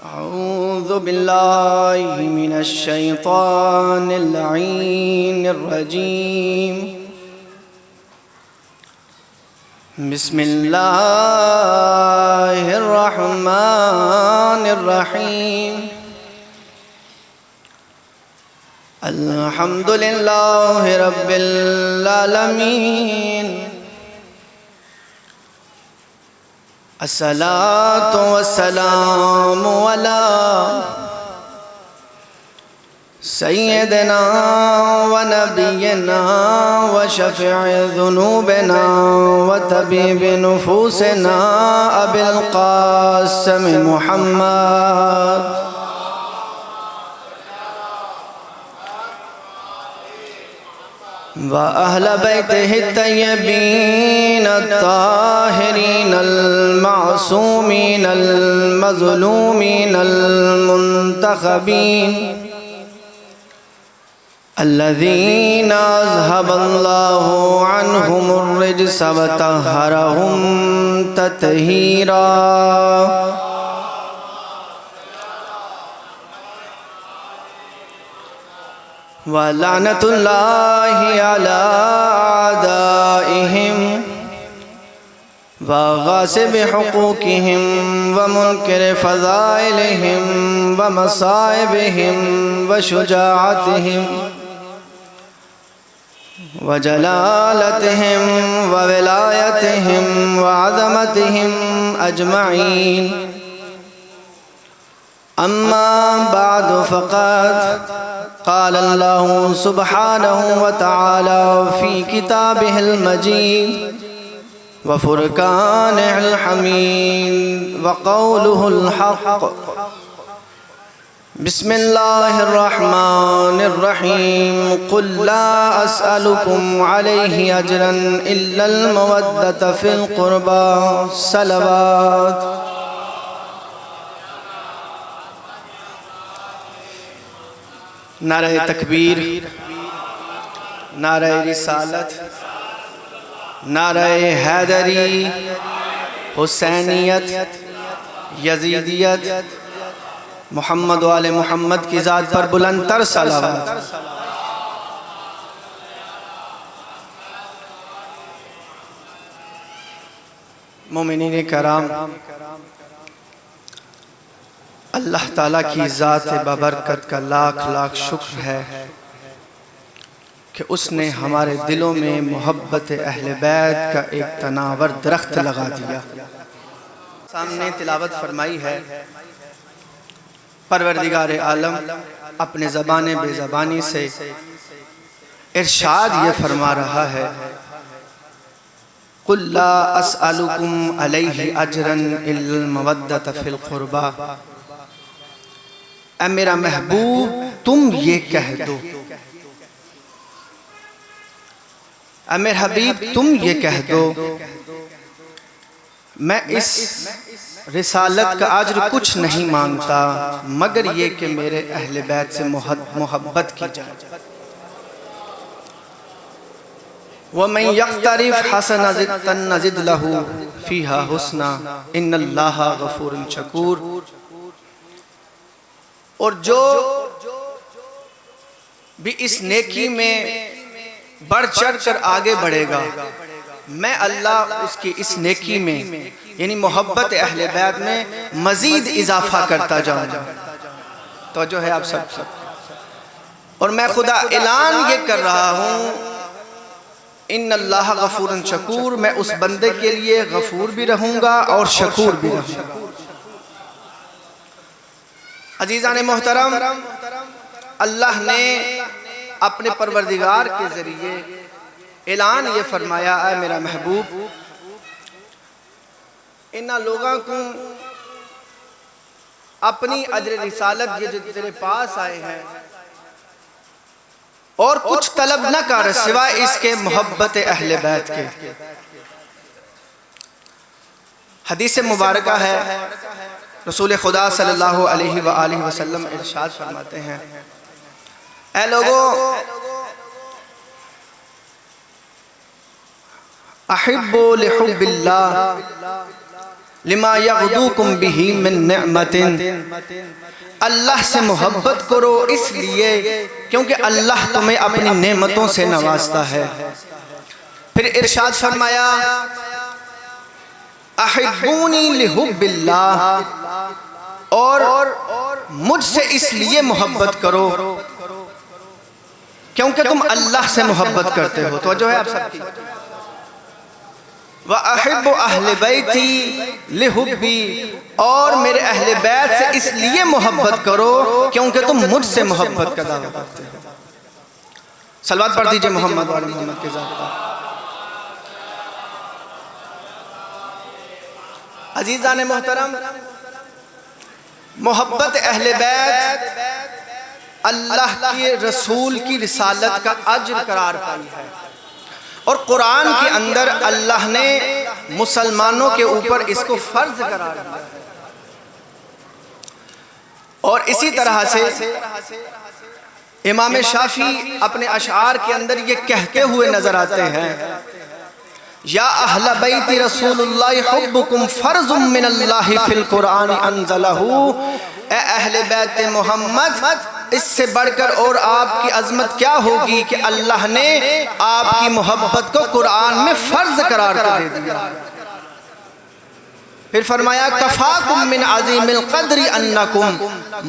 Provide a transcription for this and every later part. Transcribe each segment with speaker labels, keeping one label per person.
Speaker 1: अऊज़ु बिल्लाहि मिनश शैतानिर रजीम। बिस्मिल्लाहिर रहमानिर रहीम। अल्हम्दुलिल्लाहि रब्बिल आलमीन। अस्सलातु वस्सलामु अला सय्यिदिना व नबिय्यिना व शफ़ीइ ज़ुनूबिना व तबीबि नुफ़ूसिना अबिल क़ासिम मुहम्मद व अहल बैतिहि तय्यबीन ताहिरीन मासूमीन मज़लूमीन मुंतखबीन अल्लज़ीना अज़हबल्लाहु अन्हुमुर रिज्स व तह्हरहुम तत्हीरा। व लानतुल्लाहि अला आदाइहिम व गासिबि हुकूकिहिम व मुनकिरि फ़ज़ाइलिहिम व मसाइबिहिम व शुजाअतिहिम व जलालतिहिम व विलायतिहिम व अज़मतिहिम अजमईन। अम्मा बादु फ़क़द क़ाल अल्लाहु सुब्हानहु व तआला फ़ी किताबिहिल मजीद व फ़ुरक़ानिहिल हमीद व क़ौलुहुल हक़्क़। बिस्मिल्लाहिर रहमानिर रहीम। क़ुल ला अस्अलुकुम अलैहि अजरन इल्लल मवद्दत फ़िल क़ुरबा। सलवात। नारे तकबीर, नारे रिसालत, नारे हैदरी, हुसैनियत, यजीदियत, मोहम्मद वाले मोहम्मद की ज़ात पर बुलंदतर सलावत। मोमिनीन कराम, अल्लाह ताला की ज़ात बबरकत का लाख लाख शुक्र है कि उसने हमारे दिलों में मोहब्बत अहले बैत का एक तनावर दरख्त लगा दिया। सामने तिलावत फरमाई है। परवरदिगार आलम अपने ज़बाने बेज़बानी से इरशाद ये फरमा रहा है, कुल ला अस्अलुकुम अलैहि अजरन इल्लल मवद्दत फ़िल क़ुरबा। ऐ मेरा महबूब तुम ये कह दो, ऐ मेरे हबीब तुम ये कह दो, मैं इस रिसालत का अज्र कुछ नहीं मांगता मगर ये कि मेरे अहले बैत से मोहब्बत की जाए। वमन यक़्तरिफ़ हसनतन नज़िद लहू फ़ीहा हुस्ना इन्नल्लाहा गफ़ूरुन शकूर। और जो भी इस नेकी में बढ़ चढ़ कर आगे बढ़ेगा, मैं अल्लाह उसकी इस नेकी में यानी मोहब्बत अहले बैत में मजीद इजाफा करता जाऊंगा। तो जो है आप सब और मैं खुदा ऐलान ये कर रहा हूँ, इन्नल्लाह गफूरुन शकूर, मैं उस बंदे के लिए गफूर भी रहूंगा और शकूर भी रहूंगा। अजीज़ान मोहतरम, अल्लाह ने अपने परवरदिगार के जरिए ऐलान ये फरमाया, है मेरा महबूब इन्ना लोगों को अपनी अजर रिसालत ये जो तेरे पास आए हैं और कुछ तलब न कर सिवाय इसके मोहब्बत अहले बैत के। हदीस मुबारका है, रसूल खुदा सल्लल्लाहु अलैहि व आलिहि वसल्लम इरशाद फरमाते हैं, ऐ लोगों अहिब्बु लिहुब्बिल्लाह लिमा यग़दूकुम बिही मिन निअमतिन, अल्लाह से मोहब्बत करो इसलिए क्योंकि अल्लाह तुम्हें अपनी नेमतों से नवाजता है। फिर इरशाद फरमाया अहिब्बूनी लिहुब्बिल्लाह, और मुझसे इसलिए मोहब्बत करो क्योंकि तुम अल्लाह से मोहब्बत करते हो। तो जो है आप सबकी व अहिब्बु अहले बैती लिहुब्बी, और मेरे अहले बैत से इसलिए मोहब्बत करो क्योंकि तुम मुझसे मोहब्बत का दावा करते हो। सलवात पढ़ दीजिए मोहम्मद वाले मोहम्मद के ज़ात पर। अजीज़ान मोहतरम, मोहब्बत अहले बैत अल्लाह के रसूल की रिसालत का अज्र करार पाई है, और कुरान के अंदर अल्लाह ने मुसलमानों के ऊपर इसको फर्ज करार दिया है। और इसी तरह से इमाम शाफी अपने अशआर के अंदर ये कहते हुए नजर आते हैं या अहले बैत रसूलुल्लाह हुब्बुकुम फर्जुम मिनल्लाहि फिल कुरान अंज़लहू, ए अहले बैत मोहम्मद, इससे बढ़कर और आपकी अजमत क्या होगी कि अल्लाह ने आपकी मोहब्बत को कुरान में फर्ज करार कर दे दिया। फिर फरमाया कफाकुम मिन अज़ीमिल क़द्रि अन्नकुम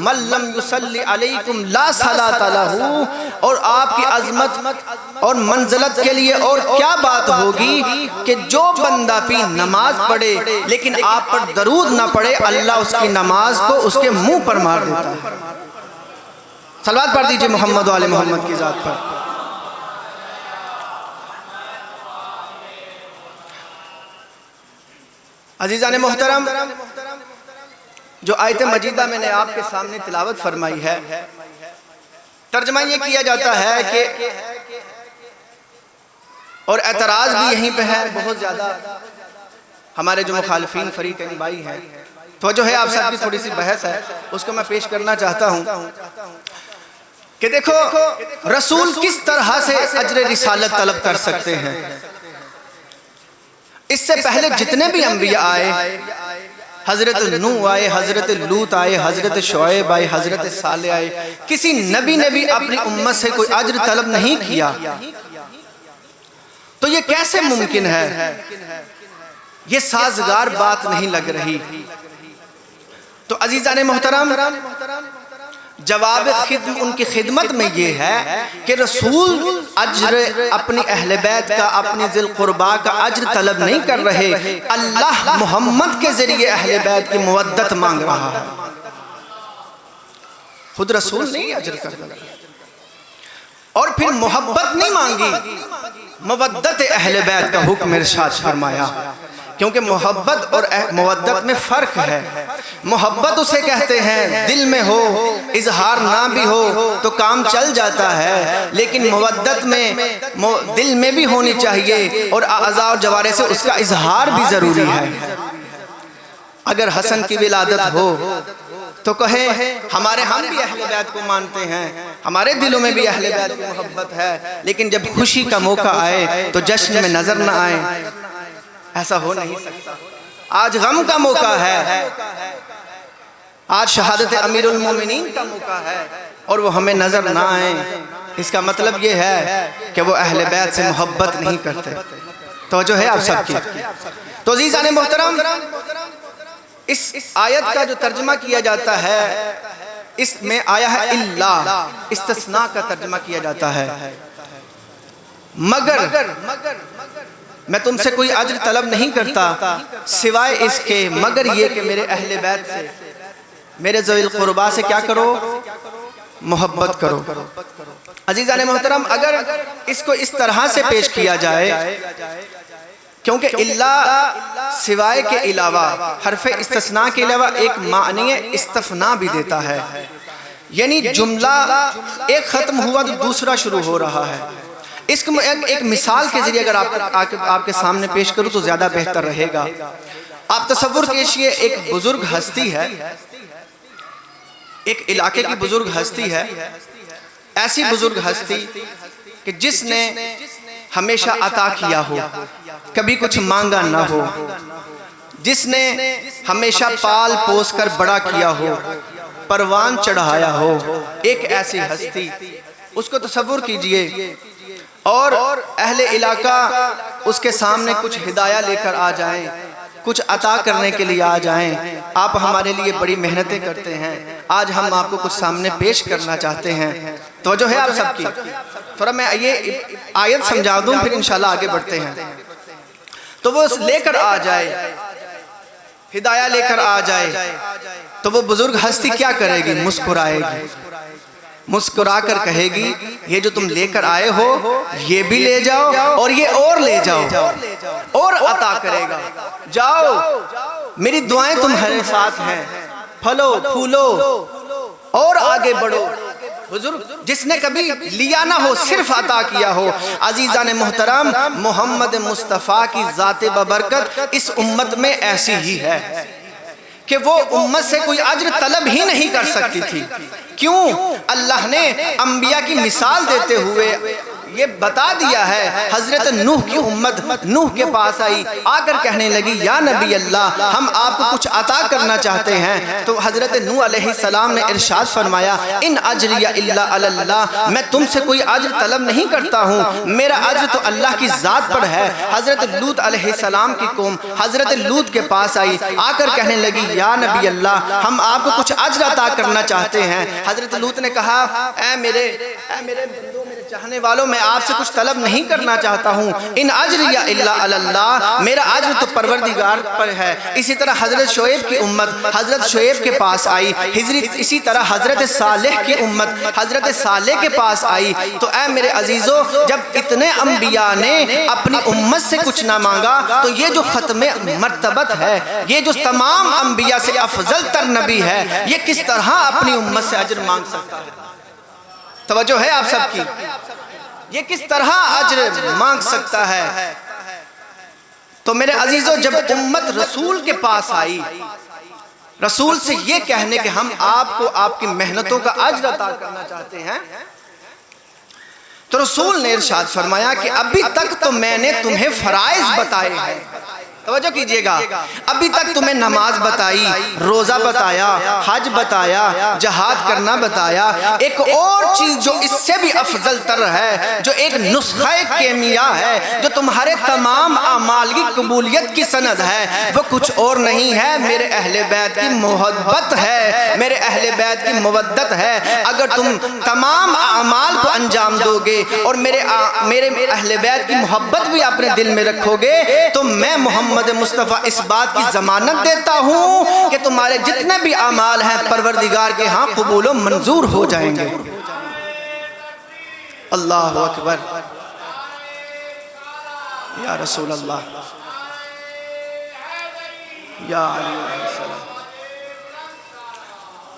Speaker 1: मन लम युसल्ली अलैकुम ला सलात लहू, और आपकी अजमत और मंज़लत के लिए और क्या बात होगी कि जो बंदा भी नमाज पढ़े लेकिन आप पर दरूद ना पढ़े, अल्लाह उसकी नमाज को उसके मुंह पर मार देता है। सलवात पढ़ दीजिए मोहम्मद वाले मोहम्मद की ज़ात पर। अजीज़ान मोहतरम, जो आयत मजीदा मैंने आपके सामने तिलावत फरमाई है, तर्जमा ये किया जाता है कि, और एतराज़ भी यहीं पे है बहुत ज़्यादा, हमारे जो मुखालिफीन फरीक़ैन भाई हैं, तो जो है आप सबकी थोड़ी सी बहस है, उसको मैं पेश करना चाहता हूँ कि देखो रसूल किस तरह से अज्र रिसालत तलब कर सकते हैं। इससे पहले जितने भी अंबिया आए, हजरत नूह आए, हजरत लूत आए, हजरत शुएब आए, हजरत सालेह आए, किसी नबी ने भी अपनी उम्मत से कोई अज्र तलब नहीं किया। तो ये कैसे मुमकिन है? ये साजगार बात नहीं लग रही। तो अजीज़ान मोहतरम, जवाब उनकी खिदमत में ये है कि रसूल अज्र अपनी अहले बैत का, अपनी ज़िल कुर्बा का अज्र तलब नहीं कर रहे, अल्लाह मोहम्मद के जरिए अहले बैत की मुवद्दत मांग रहा है। खुद रसूल नहीं अज्र कर रहे, और फिर मोहब्बत नहीं मांगी, मुवद्दत अहले बैत का हुक्म इरशाद फरमाया। क्योंकि मोहब्बत और मुवद्दत में फ़र्क है। मोहब्बत उसे कहते हैं दिल में हो, इजहार ना भी हो तो काम चल जाता है, लेकिन मुवद्दत में दिल में भी होनी चाहिए और आज़ा और जवारे से उसका इजहार भी ज़रूरी है। अगर हसन की विलादत हो तो कहे हमारे हम भी अहले बैत को मानते हैं, हमारे दिलों में भी अहले बैत की मोहब्बत है, लेकिन जब खुशी का मौका आए तो जश्न में नजर न आए, ऐसा हो नहीं सकता। आज गम का मौका है, आज शहादत अमीरुल मोमिनीन का मौका है और वो हमें नजर ना आए, इसका मतलब ये है कि वो अहले बैत से मोहब्बत नहीं करते। तो जो है आप सबकी। तो अज़ीज़ान मोहतरम, इस आयत का जो तर्जुमा किया जाता है, इसमें आया है इल्ला, इस्तिस्ना का तर्जुमा किया जाता है। मगर मैं तुमसे कोई अज्र तलब नहीं करता सिवाय इसके, मगर ये कि मेरे अहले बैत से, मेरे ज़वील क़ुरबा से क्या करो? मोहब्बत करो। अज़ीज़ान मोहतरम, अगर इसको इस तरह से पेश किया जाए, क्योंकि इल्ला सिवाय के अलावा, हरफ़े इस्तिस्ना के अलावा एक मानी इस्तफ़ना भी देता है, यानी जुमला एक ख़त्म हुआ तो दूसरा शुरू हो रहा है। इसको एक मिसाल के जरिए अगर आपके सामने पेश करूं तो ज़्यादा बेहतर रहेगा। आप तसव्वुर कीजिए, एक बुजुर्ग हस्ती है, एक इलाके की बुजुर्ग हस्ती है, ऐसी बुजुर्ग हस्ती कि जिसने हमेशा अता किया हो, कभी कुछ मांगा ना हो, जिसने हमेशा पाल पोस कर बड़ा किया हो, परवान चढ़ाया हो, एक ऐसी हस्ती, उसको तसव्वुर कीजिए और अहले इलाका उसके सामने कुछ हिदाया लेकर आ जाएं, कुछ अता करने के लिए आ जाएं। आप हमारे लिए बड़ी मेहनतें करते हैं, आज हम आपको कुछ सामने पेश करना चाहते हैं। तो जो है आप सबकी, थोड़ा मैं ये आयत समझा दूं फिर इंशाल्लाह आगे बढ़ते हैं। तो वो लेकर आ जाए, हिदाया लेकर आ जाए, तो वो बुजुर्ग हस्ती क्या करेगी? मुस्कुराएगी, मुस्कुरा कर कहेगी ये जो तुम लेकर आए हो ये भी ले जाओ और ये और ले जाओ, और अता करेगा। जाओ, मेरी दुआएं तुम्हारे साथ हैं, फलो फूलो और आगे बढ़ो। बुजुर्ग जिसने कभी लिया ना हो, सिर्फ अता किया हो। अजीज़ान मोहतरम, मोहम्मद मुस्तफ़ा की ज़ाते बबरकत इस उम्मत में ऐसी ही है कि वो उम्मत से कोई अज्र तलब ही नहीं कर सकती थी। क्यों? अल्लाह ने अंबिया की मिसाल देते हुए ये बता दिया है। हजरत नूह की उम्मत नूह के पास आई, आकर कहने लगी या नबी अल्लाह, हम आपको कुछ अता करना चाहते हैं। तो हजरत नूह अलैहिस्सलाम ने इरशाद फरमाया इन अजरिया इल्ला अल्लाह, मैं तुमसे कोई अज्र तलब नहीं करता हूँ, मेरा अज्र तो अल्लाह की ज़ात पर है। हजरत लूत अलैहिस्सलाम की कौम हजरत लूत के पास आई, आकर कहने लगी या नबी अल्लाह, हम आपको कुछ अज्र अता करना चाहते हैं। हजरत लूत ने कहा ऐ मेरे बंदों, मेरे चाहने वालों, मैं आपसे कुछ तलब नहीं करना चाहता हूँ। इन अजरिया इल्ला अल्लाह, मेरा अज्र तो परवरदिगार पर है। इसी तरह हजरत शोएब की उम्मत हजरत शोएब के पास आई, इसी तरह हजरत सालेह की उम्मत हजरत सालेह के पास आई। तो ऐ मेरे अजीजों, जब इतने अंबिया ने अपनी उम्मत से कुछ ना मांगा, तो ये जो खत्मे मर्तबत है, ये जो तमाम अंबिया से अफजल तर नबी है, ये किस तरह अपनी उम्मत से अज्र मांग सकता है? तवज्जो है आप सबकी? ये किस तरह अज्र मांग सकता है? तो मेरे अजीजों, जब उम्मत रसूल के पास आई, रसूल से ये कहने के हम आपको आपकी मेहनतों का अज्र अता करना चाहते हैं, तो रसूल ने इरशाद फरमाया कि अभी तक तो मैंने तुम्हें फराइज बताए हैं। तवज्जो कीजिएगा, अभी तक तुम्हें नमाज बताई, रोजा बताया, हज बताया, जहाद करना बताया। एक और चीज जो इससे भी अफजल तर है, जो एक नुस्खा केमिया है, जो तुम्हारे तमाम अमाल की कबूलियत की सनद है, वो कुछ और नहीं है, मेरे अहले बैत की मोहब्बत है, मेरे अहले बैत की मवद्दत है। अगर तुम तमाम अमाल को अंजाम दोगे और मेरे अहले बैत की मोहब्बत भी अपने दिल में रखोगे, तो मैं मोहम्मद मुस्तफ़ा इस बात की जमानत देता हूं कि तुम्हारे जितने भी अमाल हैं परवरदिगार के यहाँ कबूल व मंजूर हो जाएंगे। अल्लाह अकबर, या रसूल अल्लाह, या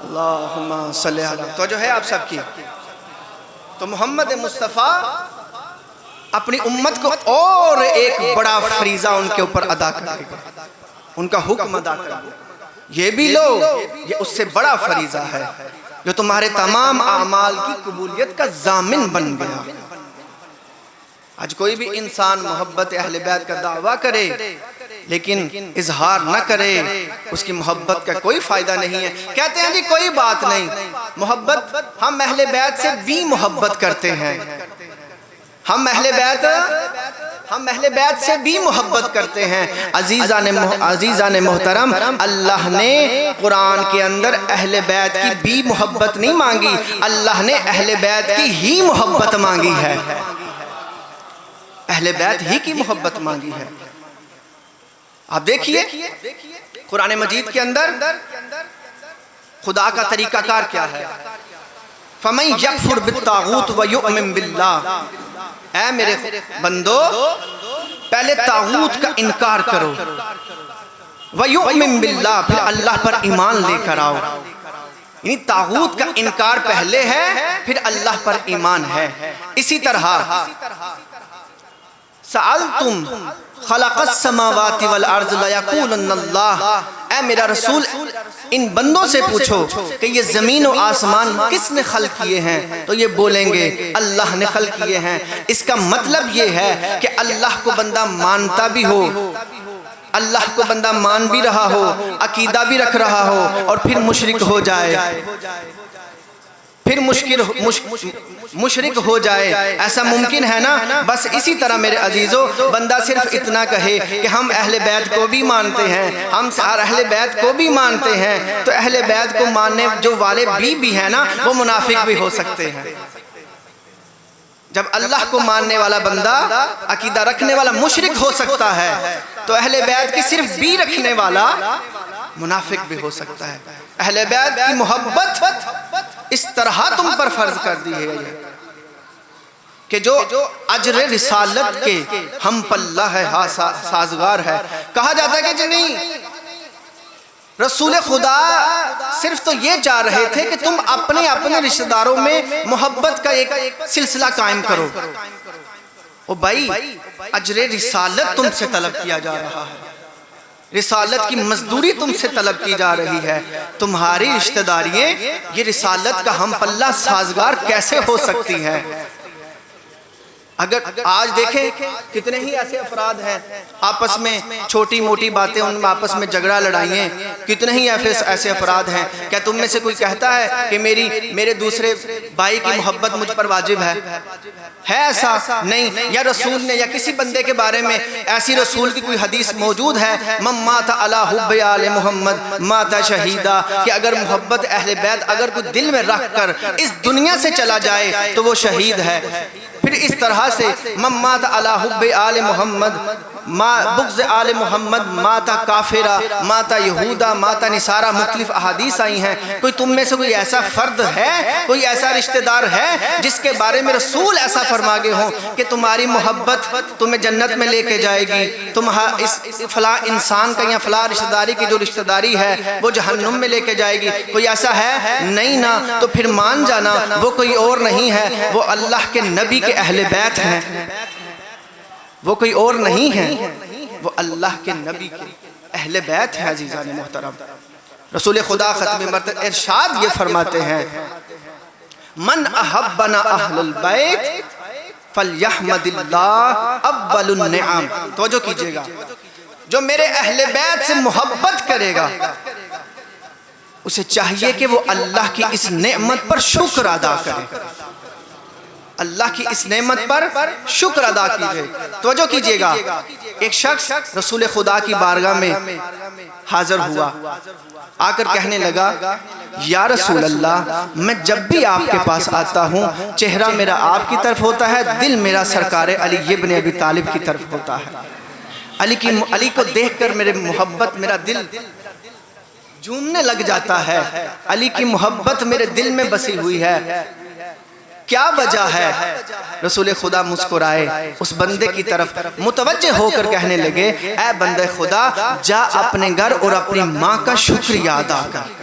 Speaker 1: अल्लाहुम्मा सल्ली अला। तो जो है आप सबकी, तो मोहम्मद मुस्तफ़ा अपनी उम्मत को और एक बड़ा फरीजा उनके ऊपर अदा करेगा, उनका हुक्म अदा करेगा। ये भी लो, ये उससे बड़ा फरीजा है जो तुम्हारे तमाम अमाल की कबूलियत का जामिन बन गया। आज कोई भी इंसान मोहब्बत अहले बैत का दावा करे लेकिन इजहार न करे, उसकी मोहब्बत का कोई फायदा नहीं है। कहते हैं जी कोई बात नहीं, मोहब्बत हम अहले बैत से भी मोहब्बत करते हैं, हम अहले बैत से भी मोहब्बत करते हैं। अजीज़ान मोहतरम, अल्लाह ने कुरान के अंदर अहले बैत की भी मोहब्बत नहीं मांगी, अल्लाह ने अहले बैत की ही मोहब्बत मांगी है, अहले बैत ही की मोहब्बत मांगी है। आप देखिए कुरान मजीद के अंदर खुदा का तरीकाकार क्या है। फमन यकफुर बित्तागूत व युमिन बिल्लाह, ऐ मेरे बंदो, पहले तागूत का इनकार करो, व युमिन बिल्लाह, फिर अल्लाह पर ईमान लेकर आओ। यानी तागूत का इनकार पहले है, फिर अल्लाह पर ईमान है। इसी तरह सअलतुम खलक़स समावाति वल अर्ज़ लयक़ूलन्नल्लाह, ऐ मेरा रसूल इन बंदों से पूछो कि ये ज़मीन और आसमान किसने खल्क़ किए हैं, तो ये बोलेंगे अल्लाह ने खल्क़ किए हैं। इसका मतलब ये है कि अल्लाह को बंदा मानता भी हो, अल्लाह को बंदा मान भी रहा हो, अकीदा भी रख रहा हो और फिर मुशरिक हो जाए, फिर मुशरिक हो जाए, ऐसा मुमकिन है ना? बस इसी तरह मेरे अजीज़ों, बंदा सिर्फ इतना कहे कि हम अहले बैत को भी मानते हैं, हम अहले बैत को भी मानते हैं, तो अहले बैत को मानने जो वाले भी है ना, वो मुनाफिक भी हो सकते हैं। जब अल्लाह को मानने वाला बंदा, अकीदा रखने वाला मुशरिक हो सकता है, तो अहले बैत की सिर्फ बी रखने वाला मुनाफिक भी हो सकता है। अहले बैत की मोहब्बत इस तरह तुम पर फर्ज कर दी है कि जो अजर रिसालत के हम पल्ला है, हाँ साजगार है। कहा जाता है कि नहीं, रसूल खुदा सिर्फ तो ये चाह रहे थे कि तुम अपने अपने रिश्तेदारों में मोहब्बत का एक सिलसिला कायम करो। ओ भाई, अजर रिसालत तुमसे तलब किया जा रहा है, रिसालत की मजदूरी तुमसे तलब की जा रही है। तुम्हारी रिश्तेदारियां ये रिसालत का हम पल्ला साजगार कैसे हो सकती हैं? अगर आज देखें कितने ही ऐसे अफराद हैं आपस में छोटी मोटी बातें, उनमें आपस में झगड़ा लड़ाइयाँ, कितने ही ऐसे अफराद हैं। क्या तुम में से कोई कहता है कि मेरे दूसरे भाई की मोहब्बत मुझ पर वाजिब है ऐसा नहीं। या रसूल ने या किसी बंदे के बारे में ऐसी रसूल की कोई हदीस मौजूद है, मम माता अला हुब्बे आले मोहम्मद माता शहीदा, कि अगर मोहब्बत अहले बैत अगर कोई दिल में रख कर इस दुनिया से चला जाए तो वो शहीद है। फिर इस तरह से मम्मात अला हुब्बे आले मोहम्मद बुग़्ज़ आले मोहम्मद माता काफिरा, माता यहूदा, माता निसारा, मुख्तलिफ अहादीस आई हैं। कोई तुम में से कोई ऐसा फ़र्द है, कोई ऐसा रिश्तेदार है जिसके बारे में रसूल ऐसा फरमा गए हों कि तुम्हारी मोहब्बत तुम्हें जन्नत में लेके जाएगी, तुम इस फ़लाँ इंसान का या फ़लाँ रिश्तेदारी की जो रिश्तेदारी है वो जहन्नुम में लेके जाएगी? कोई ऐसा है? नहीं ना। तो फिर मान जाना वो कोई और नहीं है, वो अल्लाह के नबी के अहले बैत हैं, वो कोई और नहीं है, वो अल्लाह के नबी के अहले बैत है। अज़ीज़ान मोहतरम, रसूल खुदा ख़त्म मर्तबा इरशाद ये फरमाते हैं, मन अहब्बना अहलुल बैत फलयहमदिल्लाह अव्वलुन निअम। तवज्जो कीजिएगा, जो मेरे अहले बैत से मोहब्बत करेगा उसे चाहिए कि वो अल्लाह की इस नेमत पर शुक्र अदा करे, अल्लाह की इस नेमत पर शुक्र अदा कीजिए। तवज्जो कीजिएगा, एक शख्स रसूल खुदा की बारगाह में हाजिर हुआ, आकर कहने लगा, या रसूल अल्लाह, मैं जब भी आपके पास आता हूँ चेहरा मेरा आपकी तरफ होता है, दिल मेरा सरकार अली इब्न अबी तालिब की तरफ होता है। अली को देखकर मेरे मोहब्बत, मेरा दिल झूमने लग जाता है, अली की मोहब्बत मेरे दिल में बसी हुई है, क्या वजह है? रसूल खुदा मुस्कुराए, उस बंदे की तरफ मुतवज्जे होकर कहने लगे, ऐ बंदे खुदा, जा अपने घर और अपनी माँ का शुक्रिया अदा कर।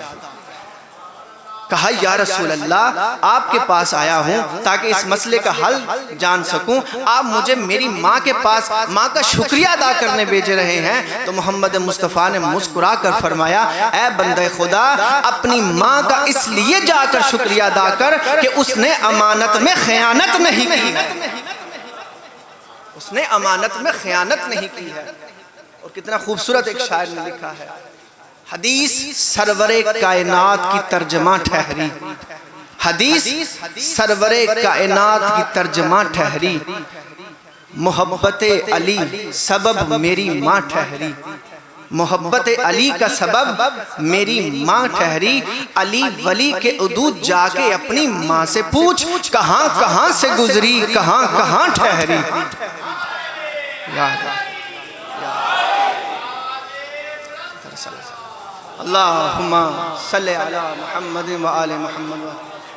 Speaker 1: कहा, या रसूल अल्लाह, आपके पास आया हूँ ताकि इस मसले का हल जान सकूं, आप मुझे मेरी माँ के पास माँ का शुक्रिया अदा करने भेज रहे हैं। तो मोहम्मद मुस्तफ़ा ने मुस्कुरा कर फरमाया, ऐ बंदे खुदा, अपनी माँ का इसलिए जाकर शुक्रिया अदा कर कि उसने अमानत में खयानत नहीं की है, उसने अमानत में खयानत नहीं की है। और कितना खूबसूरत एक शायर ने लिखा है, हदीस सरवरे कायनात की तर्जमा ठहरी, हदीस सरवरे कायनात की तर्जमा ठहरी, मोहब्बत अली सबब मेरी माँ ठहरी, मोहब्बत अली का सबब मेरी माँ ठहरी। अली वली के उदूद जाके अपनी माँ से पूछ, कहाँ कहाँ से गुजरी, कहाँ कहाँ ठहरी। अल्लाहुम्मा सल्ले अला मुहम्मद व आले मुहम्मद।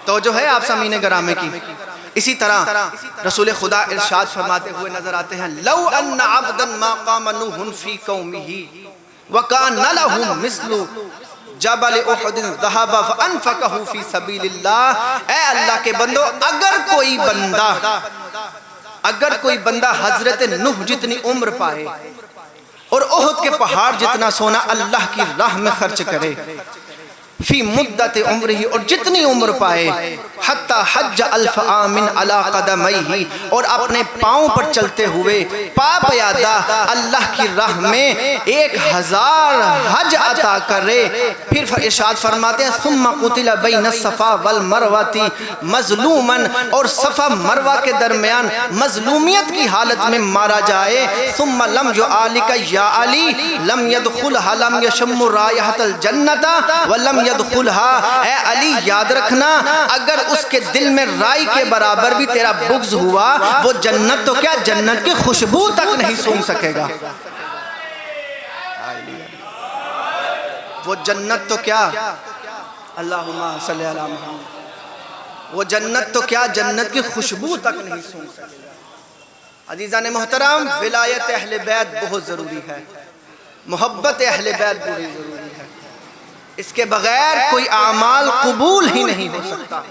Speaker 1: तो जो है आप सामीने गरामे की, इसी तरह रसूल खुदा इरशाद फरमाते हुए नजर आते हैं, लौ अन्न अब्दन मा क़ाम नूहुन फी कौमिही व कान लहु मिस्लु जबल उहद ज़हब फअनफ़क़हु फी सबीलिल्लाह। ए अल्लाह के बंदो, अगर कोई बंदा हजरत नूह जितनी उम्र पाए और ओहद के पहाड़ जितना सोना अल्लाह की राह में खर्च करे, फी मुद्दत उम्रिही, और जितनी उम्र पाए, हत्ता हज अल्फ आमिन अला कदमैही, और अपने पाँव पर चलते हुए पाप यादा अल्लाह की राह में 1000 हज अता करे। फिर इरशाद फरमाते हैं सुम्मा कुतिला बैन सफा वल मरवाती मजलूमन, और सफा मरवा के दरमियान मजलूमियत की हालत में मारा जाए। सुम्मा लम युआलिका या अली लम यदखुलहा लम यशम्मु रायहतल जन्नता व लम यदखुलहा, ए अली याद रखना, अगर उसके दिल में राई के बराबर भी तेरा बुग़्ज़ हुआ, वो जन्नत तो क्या, जन्नत की खुशबू तक नहीं सूंघ सकेगा। वो जन्नत तो क्या, अल्लाहुम्मा सल्ली अला मुहम्मद, वो जन्नत तो क्या, जन्नत की खुशबू तक नहीं सूंघ सकेगा। अज़ीज़ान मोहतरम, विलायत अहले बैत बहुत ज़रूरी है, मोहब्बत अहले बैत बहुत ज़रूरी है, इसके बगैर कोई आमाल कबूल ही नहीं हो सकता।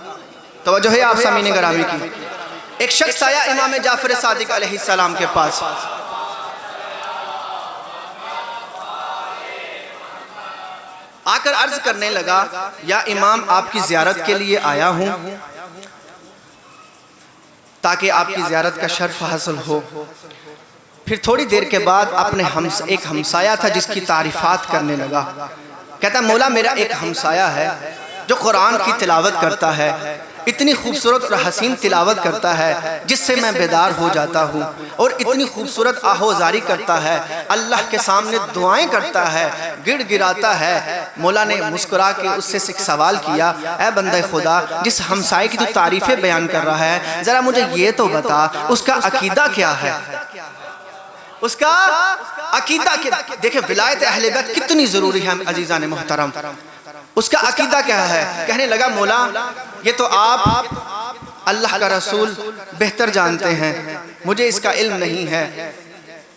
Speaker 1: तवज्जो है आप सामीन गिरामी की। एक शख्स आया इमाम जाफर सादिक अलैहिस्सलाम के पास, आकर अर्ज करने लगा, या इमाम आपकी ज़ियारत के लिए आया हूँ ताकि आपकी ज़ियारत का शर्फ हासिल हो। फिर थोड़ी देर के बाद अपने एक हमसाया था जिसकी तारीफ़ात करने लगा। कहता मौला मेरा एक हमसाया है जो कुरान की तिलावत करता है, इतनी खूबसूरत और हसीन तिलावत करता है जिससे मैं बेदार हो जाता हूँ, और इतनी खूबसूरत आहोजारी करता है, अल्लाह के सामने दुआएं करता है, गिड़गिड़ाता है। मौला ने मुस्कुरा के उससे एक सवाल किया, ऐ बंदे खुदा, जिस हमसाये की जो तारीफ़ें बयान कर रहा है, ज़रा मुझे ये तो बता उसका अकीदा क्या है, उसका अकीदा क्या। देखे विलायत अहले बैत कितनी ज़रूरी है अजीज़ान मोहतरम। उसका अकीदा क्या है? कहने लगा मौला ये तो आप अल्लाह का रसूल बेहतर जानते हैं, मुझे इसका इल्म नहीं है।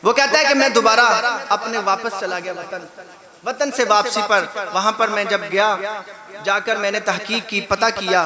Speaker 1: वो कहता है कि मैं दोबारा अपने वापस चला गया वतन से वापसी पर, वहाँ पर मैं जब गया, जाकर मैंने तहकीक की, पता किया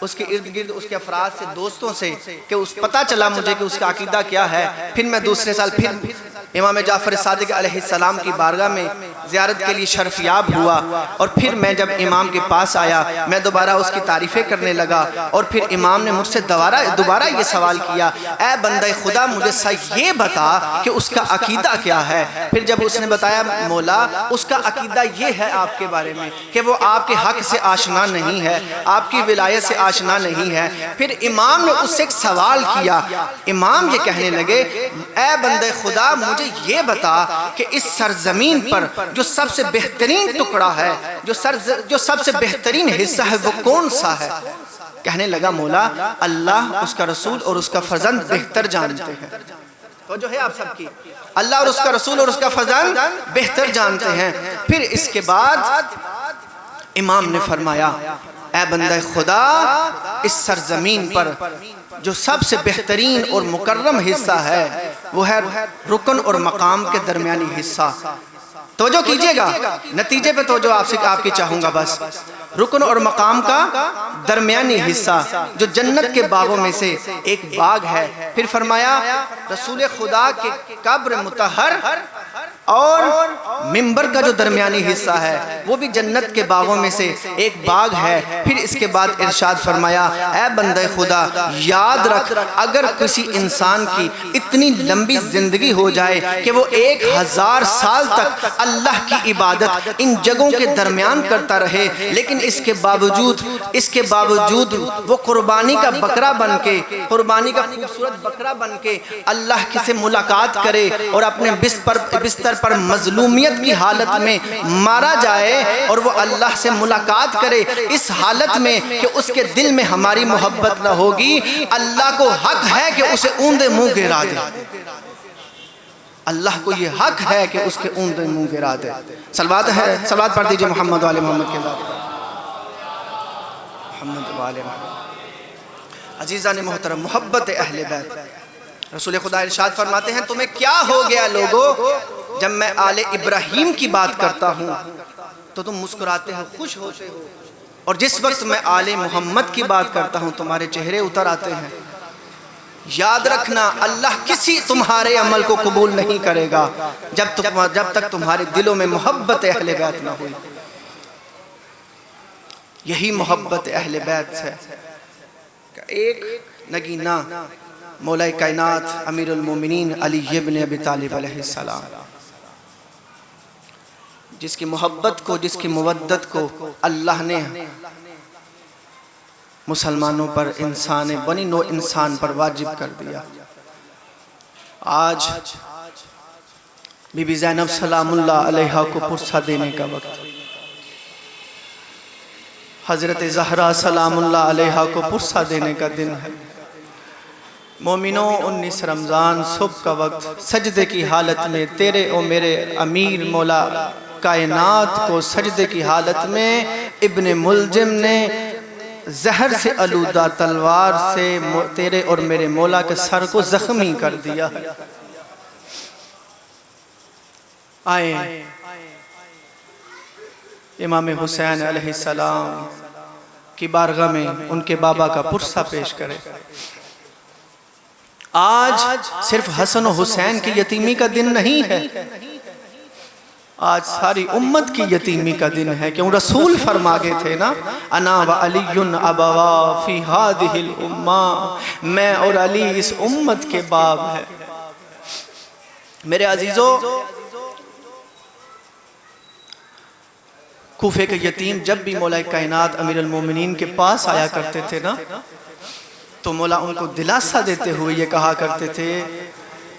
Speaker 1: उसके इर्द गिर्द उसके अफराद से, दोस्तों से, कि उस पता चला मुझे कि उसका अकीदा क्या है। फिर मैं दूसरे साल फिर इमाम जाफर सादिक अलैहिस्सलाम की बारगाह में ज़ियारत के लिए शर्फयाब हुआ, और फिर मैं जब इमाम के पास आया, मैं दोबारा उसकी तारीफ़ें करने लगा, और फिर इमाम ने मुझसे दोबारा ये सवाल किया, ऐ बंदे खुदा मुझे ये बता कि उसका अकीदा क्या है। फिर जब उसने बताया मौला उसका अकीदा ये है आपके बारे में कि वो आपके हक से आशना नहीं है, आपकी विलायत से आशना नहीं है। फिर इमाम ने उससे एक सवाल किया, इमाम ये कहने लगे, ऐ बंदे खुदा मुझे ये बता कि इस सरजमीन पर जो सबसे बेहतरीन टुकड़ा है, जो सबसे बेहतरीन हिस्सा है, वो कौन सा है। कहने लगा मौला अल्लाह, उसका रसूल और उसका फर्जंद बेहतर जानते हैं। तो जो है आप सबकी, अल्लाह और उसका रसूल और उसका फर्जंद बेहतर जानते हैं। फिर इसके बाद इमाम ने फरमाया, ऐ बंदे खुदा इस सरजमीन पर जो सबसे बेहतरीन और मुकर्रम हिस्सा है वो है रुकन और मकाम के दरमियानी हिस्सा। तवज्जो कीजिएगा, नतीजे पे तवज्जो आपकी चाहूँगा बस। रुकन और मकाम का दरमियानी हिस्सा जो जन्नत के बागों में से एक बाग है। फिर फरमाया रसूल खुदा के कब्र मुतहर और मिंबर का जो दरमियानी हिस्सा है वो भी जन्नत के बागों में से एक बाग है। फिर इसके बाद इरशाद फरमाया, ऐ बंदे खुदा याद रख, अगर किसी इंसान की इतनी लंबी जिंदगी हो जाए कि वो 1000 साल तक अल्लाह की इबादत इन जगहों के दरमियान करता रहे, लेकिन इसके बावजूद वो कुर्बानी का बकरा बन के, कुर्बानी का खूबसूरत बकरा बन के अल्लाह की से मुलाकात करे और अपने बिस्तर पर मजलूमियत की हालत में मारा जाए और वो अल्लाह से मुलाकात करे इस हालत में कि उसके दिल में हमारी मोहब्बत न होगी, अल्लाह को हक है कि उसे ऊंधे मुंह गिरा दे। अल्लाह को ये हक है कि उसके ऊंधे मुंह गिरा दे। सलवात है, सलवात पढ़ दीजिए मोहम्मद वाले मोहम्मद के साथ। मोहम्मद वाले अजीज़ान मोहतरम, मोहब्बत अहले बैत। रसूल खुदा इरशाद फरमाते हैं, तुम्हें क्या हो गया लोगों, जब मैं आले इब्राहीम की बात करता हूँ तो तुम मुस्कुराते हो, खुश होते हो, और जिस वक्त मैं आले मोहम्मद की बात करता हूँ तुम्हारे चेहरे उतर आते हैं। याद रखना, अल्लाह किसी तुम्हारे अमल को कबूल नहीं करेगा जब तक तुम्हारे दिलों में मोहब्बत अहले बैत ना हुई। यही मोहब्बत अहले बैत से। एक नगीना मौला कायनात अमीरुल मोमिनीन अली इब्न अबी तालिब अलैहिस्सलाम, जिसकी मोहब्बत को, जिसकी मुवद्दत को अल्लाह ने मुसलमानों पर, इंसान बनी नो इंसान पर वाजिब कर दिया। आज बीबी ज़ैनब सलामुल्लाह अलैहा को पुरसा देने का वक्त, हज़रत ज़हरा सलामुल्लाह अलैहा को पुरसा देने का दिन है। मोमिनों 19 रमज़ान सुबह का वक्त सजदे की हालत में तेरे और मेरे अमीर मौला कायनात को सजदे की हालत में इब्ने मुलजिम ने जहर से आलूदा तलवार से तेरे और मेरे मौला के सर को जख्मी कर दिया। आए इमाम हुसैन अलैहिस्सलाम की बारगाह में उनके बाबा का पुरसा पेश करें। आज सिर्फ हसन और हुसैन की यतीमी का दिन नहीं है, आज सारी उम्मत की यतीमी का दिन है। क्यों रसूल फरमा गए थे ना, अना व अलीयुन अबवा फी हादिहिल उम्मा, मैं और अली इस उम्मत के बाप है। मेरे अजीजों, कूफे के यतीम जब भी मौला कायनात अमीरुल मोमिनीन के पास आया करते थे ना, तो मौला उनको दिलासा देते हुए ये कहा करते थे,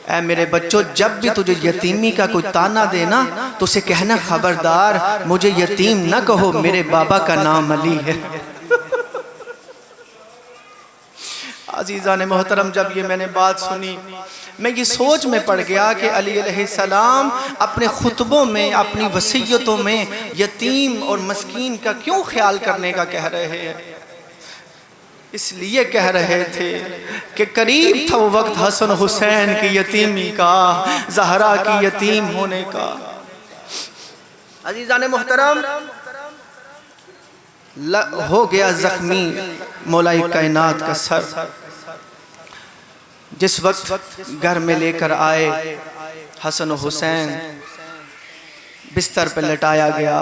Speaker 1: ऐ मेरे बच्चों, जब भी तुझे यतीमी का कोई ताना देना तो उसे कहना खबरदार मुझे यतीम न कहो, मेरे बाबा का नाम अली है। अजीज़ान मोहतरम, जब ये मैंने बात सुनी, मैं ये सोच में पड़ गया कि अली अलैहिस्सलाम अपने खुतबों में, अपनी वसीयतों में यतीम और मस्कीन का क्यों ख्याल करने का कह रहे हैं। इसलिए कह रहे थे कि करीब था वो वक्त हसन हुसैन की यतीमी का, ज़हरा की यतीम होने का। अजीज़ान मोहतरम, हो गया जख्मी मौला कायनात का सर। जिस वक्त घर में लेकर आए हसन हुसैन, बिस्तर पर लटाया गया।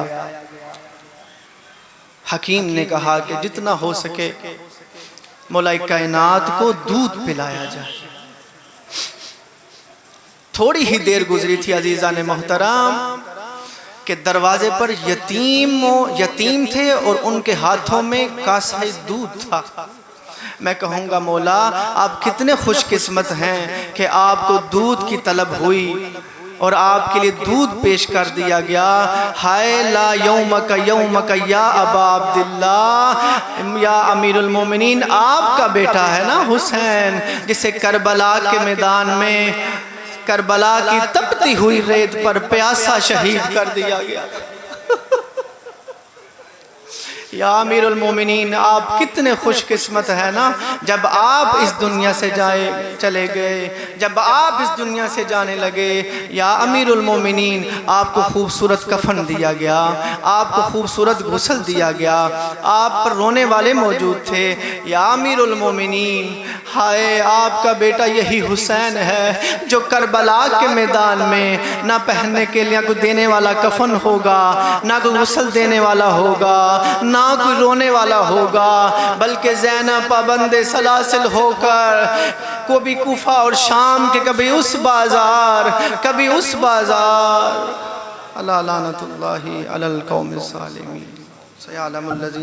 Speaker 1: हकीम ने कहा कि जितना हो सके मौला कायनात को दूध पिलाया जाए। थोड़ी ही देर गुजरी थी अजीज़ान मोहतरम के दरवाजे पर यतीम थे और उनके हाथों में कासा दूध था। मैं कहूँगा मौला, आप कितने खुशकिस्मत हैं कि आपको दूध की तलब हुई और आपके लिए दूध पेश कर दिया गया। हाय ला यौमका या अबा अब्दुल्लाह, या अमीरुल मोमिनीन, आपका बेटा है ना हुसैन, जिसे करबला के मैदान में, करबला की तपती हुई रेत पर प्यासा शहीद कर दिया गया। या अमीरुल मोमिनीन, आप कितने खुशकिस्मत हैं ना, जब आप इस दुनिया से चले गए, जब आप इस दुनिया से जाने लगे। या अमीरुल मोमिनीन, आपको खूबसूरत कफन दिया गया, आपको खूबसूरत गुस्ल दिया गया, आप पर रोने वाले मौजूद थे। या अमीरुल मोमिनीन, हाय आपका बेटा यही हुसैन है जो करबला के मैदान में ना पहनने के लिए कोई देने वाला कफन होगा, ना कोई गुस्ल देने वाला होगा, ना कोई रोने वाला होगा, बल्कि ज़ैनब पाबंदे सलासिल होकर कभी कूफा और शाम के, कभी उस बाजार, कभी उस बाजार। अला लानतुल्लाहि अलल कौमिज़ ज़ालिमीन।